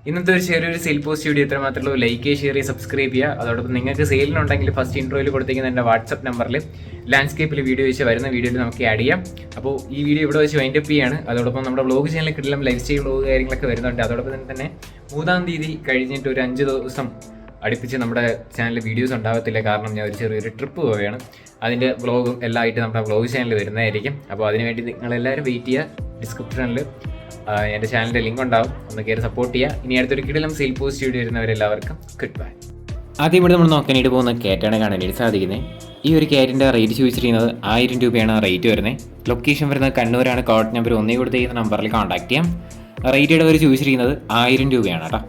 ഇന്നത്തെ ഒരു ചെറിയൊരു സെയിൽ പോസ്റ്റ് വീഡിയോ ഇത്ര മാത്രമേ ഉള്ളൂ. ലൈക്ക് ചെയ്യുക, ഷെയർ ചെയ്യുക, സബ്സ്ക്രൈബ് ചെയ്യുക. അതോടൊപ്പം നിങ്ങൾക്ക് സെയിലിനുണ്ടെങ്കിൽ ഫസ്റ്റ് ഇൻട്രോയിൽ കൊടുത്തിരിക്കുന്ന എൻ്റെ വാട്സപ്പ് നമ്പറിൽ ലാൻഡ്സ്കേപ്പിൽ വീഡിയോ വെച്ച് വരുന്ന വീഡിയോയിൽ നമുക്ക് ആഡ് ചെയ്യാം. അപ്പോൾ ഈ വീഡിയോ ഇവിടെ വെച്ച് വൈൻഡ് അപ്പ് ചെയ്യാണ്. അതോടൊപ്പം നമ്മുടെ വ്ളോഗ് ചാനലിൽ കിട്ടില്ല ലൈഫ് സ്റ്റൈൽ വ്ളോഗ് കാര്യങ്ങളൊക്കെ വരുന്നുണ്ട്. അതോടൊപ്പം തന്നെ 3-ാം തീയതി കഴിഞ്ഞിട്ട് ഒരു 5 ദിവസം അടുപ്പിച്ച് നമ്മുടെ ചാനലിൽ വീഡിയോസ് ഉണ്ടാകത്തില്ല. കാരണം ഞാൻ ഒരു ചെറിയൊരു ട്രിപ്പ് പോവുകയാണ്. അതിൻ്റെ വ്ളോഗും എല്ലാം ആയിട്ട് നമ്മുടെ വ്ളോഗ് ചാനൽ വരുന്നതായിരിക്കും. അപ്പോൾ അതിനുവേണ്ടി നിങ്ങളെല്ലാവരും വെയിറ്റ് ചെയ്യുക. ഡിസ്ക്രിപ്ഷനിൽ എൻ്റെ ചാനലിൻ്റെ ലിങ്ക് ഉണ്ടാവും, ഒന്ന് കയറി സപ്പോർട്ട് ചെയ്യുക. ഇനി അടുത്തൊരു കിടിലം സെയിൽ പോസ്റ്റ് വീഡിയോ വരുന്നവരെല്ലാവർക്കും ഗുഡ് ബൈ. ആദ്യം ഇവിടെ നമ്മൾ നോക്കാനായിട്ട് പോകുന്ന ക്യാറ്റാണ് കാണാനായിട്ട് സാധിക്കുന്നത്. ഈ ഒരു ക്യാറ്റിൻ്റെ റേറ്റ് ചോദിച്ചിരിക്കുന്നത് 1000 രൂപയാണ് റേറ്റ് വരുന്നത്. ലൊക്കേഷൻ വരുന്നത് കണ്ണൂരാണ്. കോഡ് നമ്പർ 1 കൊടുത്തിരിക്കുന്ന നമ്പറിൽ കോൺടാക്ട് ചെയ്യാം. റേറ്റ് അവർ ചോദിച്ചിരിക്കുന്നത് 1000 രൂപയാണ് കേട്ടോ.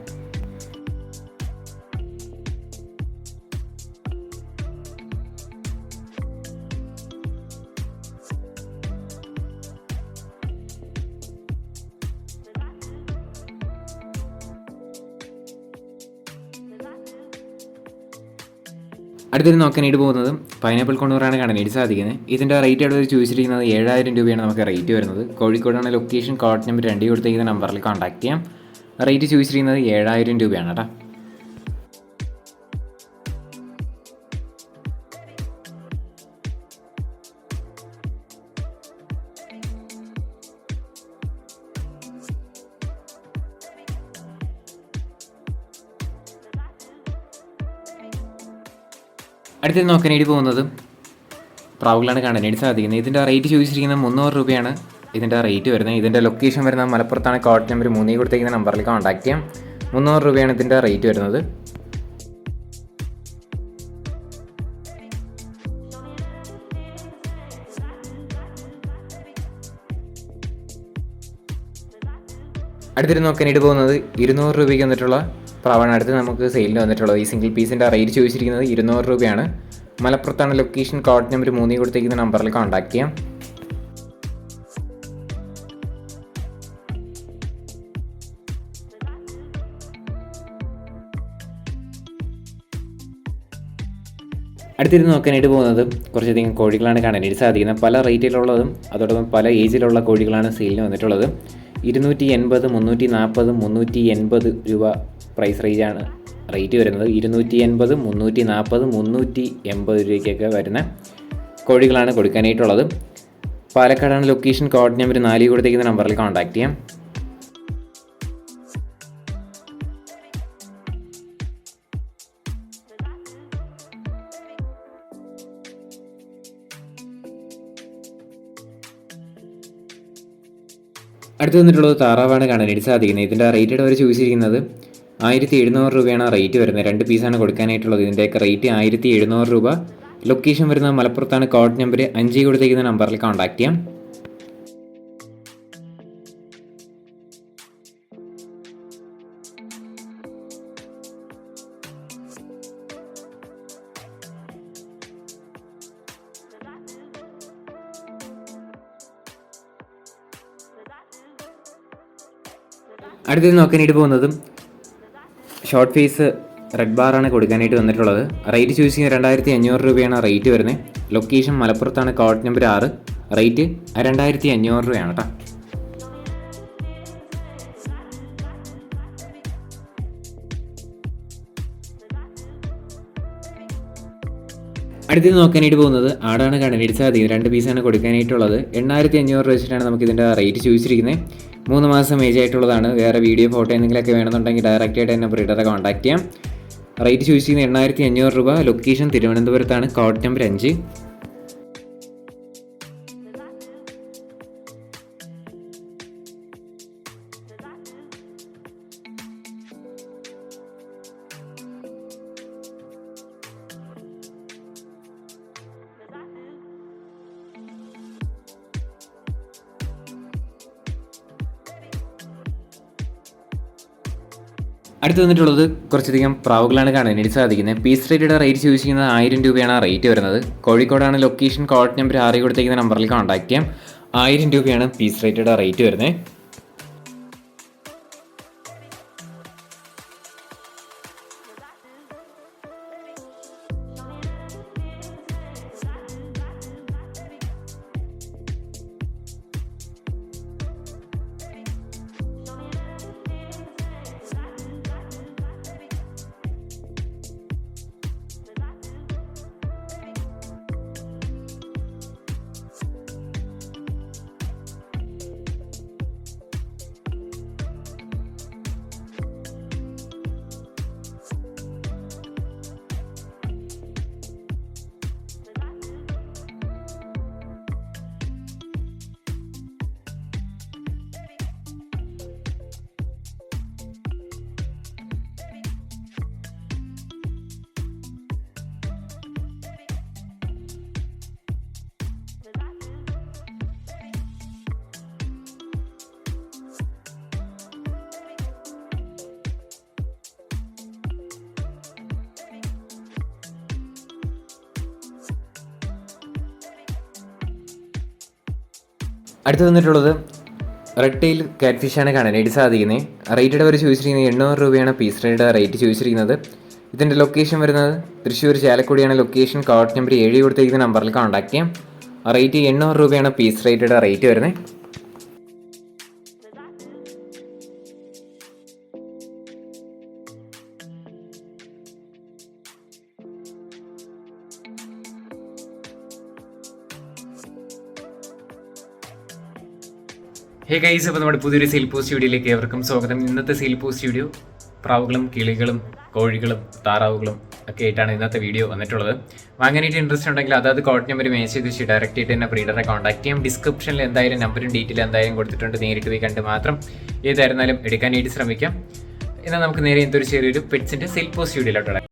അടുത്തൊരു നോക്കാനായിട്ട് പോകുന്നത് പൈനാപ്പിൾ കൊണ്ടൂറാണ് കാണാനായിട്ട് സാധിക്കുന്നത്. ഇതിൻ്റെ റേറ്റ് അവിടെ ചോദിച്ചിരിക്കുന്നത് 7000 രൂപയാണ് നമുക്ക് റേറ്റ് വരുന്നത്. കോഴിക്കോടാണ് ലൊക്കേഷൻ. കോഡ് നമ്പർ 2 കൊടുത്തിരിക്കുന്ന നമ്പറിൽ കോൺടാക്ട് ചെയ്യാം. റേറ്റ് ചോദിച്ചിരിക്കുന്നത് 7000 രൂപയാണ് കേട്ടോ. അടുത്തത് നോക്കാനായിട്ട് പോകുന്നത് പ്രാവുകളാണ് കാണാനായിട്ട് സാധിക്കുന്നത്. ഇതിൻ്റെ റേറ്റ് ചോദിച്ചിരിക്കുന്നത് 300 രൂപയാണ് ഇതിൻ്റെ റേറ്റ് വരുന്നത്. ഇതിൻ്റെ ലൊക്കേഷൻ വരുന്നത് മലപ്പുറത്താണ്. കോഡ് നമ്പർ 3 കൊടുത്തിരിക്കുന്ന നമ്പറിൽ കോൺടാക്ട് ചെയ്യാം. 300 രൂപയാണ് ഇതിൻ്റെ റേറ്റ് വരുന്നത്. അടുത്തിട്ട് നോക്കാനായിട്ട് പോകുന്നത് 200 രൂപയ്ക്ക് വന്നിട്ടുള്ള പ്രാവാണ് അടുത്ത് നമുക്ക് സെയിലിന് വന്നിട്ടുള്ളത്. ഈ സിംഗിൾ പീസിൻ്റെ റേറ്റ് ചോദിച്ചിരിക്കുന്നത് 200 രൂപയാണ്. മലപ്പുറത്താണ് ലൊക്കേഷൻ. കോഡ് നമ്പർ 3 കൊടുത്തിരിക്കുന്ന നമ്പറിൽ കോൺടാക്ട് ചെയ്യാം. അടുത്തിരുന്ന് നോക്കാനായിട്ട് പോകുന്നത് കുറച്ചധികം കോഴികളാണ് കാണാനായിട്ട് സാധിക്കുന്നത്. പല റേറ്റിലുള്ളതും അതോടൊപ്പം പല ഏജിലുള്ള കോഴികളാണ് സെയിലിന് വന്നിട്ടുള്ളത്. 280, 340, 380 രൂപ പ്രൈസ് റേഞ്ചാണ് റേറ്റ് വരുന്നത്. 280, 340, 380 രൂപയ്ക്കൊക്കെ വരുന്ന കോഴികളാണ് കൊടുക്കാനായിട്ടുള്ളത്. പാലക്കാടാണ് ലൊക്കേഷൻ. കോഡ് നമ്പർ 4 കൊടുത്തിരിക്കുന്ന നമ്പറിൽ കോൺടാക്ട് ചെയ്യാം. അടുത്ത് വന്നിട്ടുള്ളത് താറാവാണ് കാണാനായിട്ട് സാധിക്കുന്നത്. ഇതിൻ്റെ റേറ്റ് അവർ ചോദിച്ചിരിക്കുന്നത് 1700 രൂപയാണ് റേറ്റ് വരുന്നത്. 2 പീസാണ് കൊടുക്കാനായിട്ടുള്ളത്. ഇതിൻ്റെയൊക്കെ റേറ്റ് 1700 രൂപ. ലൊക്കേഷൻ വരുന്നത് മലപ്പുറത്താണ്. കോഡ് നമ്പർ 5 കൊടുത്തിരിക്കുന്ന നമ്പറിൽ കോൺടാക്ട് ചെയ്യാം. അടുത്തത് നോക്കാനായിട്ട് പോകുന്നത് ഷോർട്ട് ഫേസ് റെഡ് ബാറാണ് കൊടുക്കാനായിട്ട് വന്നിട്ടുള്ളത്. റേറ്റ് ചൂസ് ചെയ്യുന്നത് 2500 രൂപയാണ് റേറ്റ് വരുന്നത്. ലൊക്കേഷൻ മലപ്പുറത്താണ്. Code number 6. റേറ്റ് 2500 രൂപയാണ് കേട്ടോ. അടുത്തത് നോക്കാനായിട്ട് പോകുന്നത് ആടാണ് കാണാനായിട്ട് സാധിക്കുന്നത്. 2 പീസാണ് കൊടുക്കാനായിട്ടുള്ളത്. 8500 രൂപ വെച്ചിട്ടാണ് നമുക്ക് ഇതിൻ്റെ റേറ്റ് ചോദിച്ചിരിക്കുന്നത്. 3 മാസം ഏജ് ആയിട്ടുള്ളതാണ്. വേറെ വീഡിയോ ഫോട്ടോ എന്തെങ്കിലുമൊക്കെ വേണമെന്നുണ്ടെങ്കിൽ ഡയറക്റ്റായിട്ട് തന്നെ ബ്രീഡറെ കോൺടാക്ട് ചെയ്യാം. റേറ്റ് ചോദിച്ചിരിക്കുന്നത് 8500 രൂപ. ലൊക്കേഷൻ തിരുവനന്തപുരത്താണ്. Code number 5. അടുത്ത് വന്നിട്ടുള്ളത് കുറച്ചധികം പ്രാവുകളാണ് കാണാനായിട്ട് സാധിക്കുന്നത്. പീസ് റേറ്റയുടെ റേറ്റ് ചോദിച്ചിരിക്കുന്നത് 1000 രൂപയാണ് റേറ്റ് വരുന്നത്. കോഴിക്കോടാണ് ലൊക്കേഷൻ. കോഡ് നമ്പർ 6 കൊടുത്തിരിക്കുന്ന നമ്പറിൽ കോൺടാക്ട് ചെയ്യാം. 1000 രൂപയാണ് പീസ് റേറ്റയുടെ റേറ്റ് വരുന്നത്. അടുത്ത് വന്നിട്ടുള്ളത് റെഡ് ടെയിൽ കാറ്റ് ഫിഷാണ് കാണാനായിട്ട് സാധിക്കുന്നത്. റേറ്റഡ് അവർ ചോദിച്ചിരിക്കുന്നത് 800 രൂപയാണ് പീസ് റേറ്റ് ചോദിച്ചിരിക്കുന്നത്. ഇതിൻ്റെ ലൊക്കേഷൻ വരുന്നത് തൃശ്ശൂർ ചാലക്കുടിയാണ് ലൊക്കേഷൻ. കോഡ് നമ്പർ 7 കൊടുത്തിരിക്കുന്ന നമ്പറിൽ കോൺടാക്ട് ചെയ്യാം. റേറ്റ് 800 രൂപയാണ് പീസ് റേറ്റ് വരുന്നത്. ഹേ ഗൈസ്, അപ്പോൾ നമ്മുടെ പുതിയൊരു സെയിൽ പോസ്റ്റ് വീഡിയോയിലേക്ക് ഏവർക്കും സ്വാഗതം. ഇന്നത്തെ സെയിൽ പോസ്റ്റ് വീഡിയോ പ്രാവുകളും കിളികളും കോഴികളും താറാവുകളും ഒക്കെ ആയിട്ടാണ് ഇന്നത്തെ വീഡിയോ വന്നിട്ടുള്ളത്. വാങ്ങാനായിട്ട് ഇൻട്രസ്റ്റ് ഉണ്ടെങ്കിൽ അതായത് കോഡ് നമ്പർ മേച്ച് ചെയ്ത് വെച്ച് ഡയറക്റ്റ് ആയിട്ട് തന്നെ ബ്രീഡറെ കോൺടാക്ട് ചെയ്യാം. ഡിസ്ക്രിപ്ഷനിൽ എന്തായാലും നമ്പറും ഡീറ്റെയിൽ എന്തായാലും കൊടുത്തിട്ടുണ്ട്. നേരിട്ട് പോയി കണ്ട് മാത്രം ഏതായിരുന്നാലും എടുക്കാനായിട്ട് ശ്രമിക്കാം. എന്നാൽ നമുക്ക് നേരെ എന്തൊരു ചെറിയൊരു പെറ്റ്സിൻ്റെ സെയിൽ പോസ്റ്റ് വീഡിയോയിലോട്ട്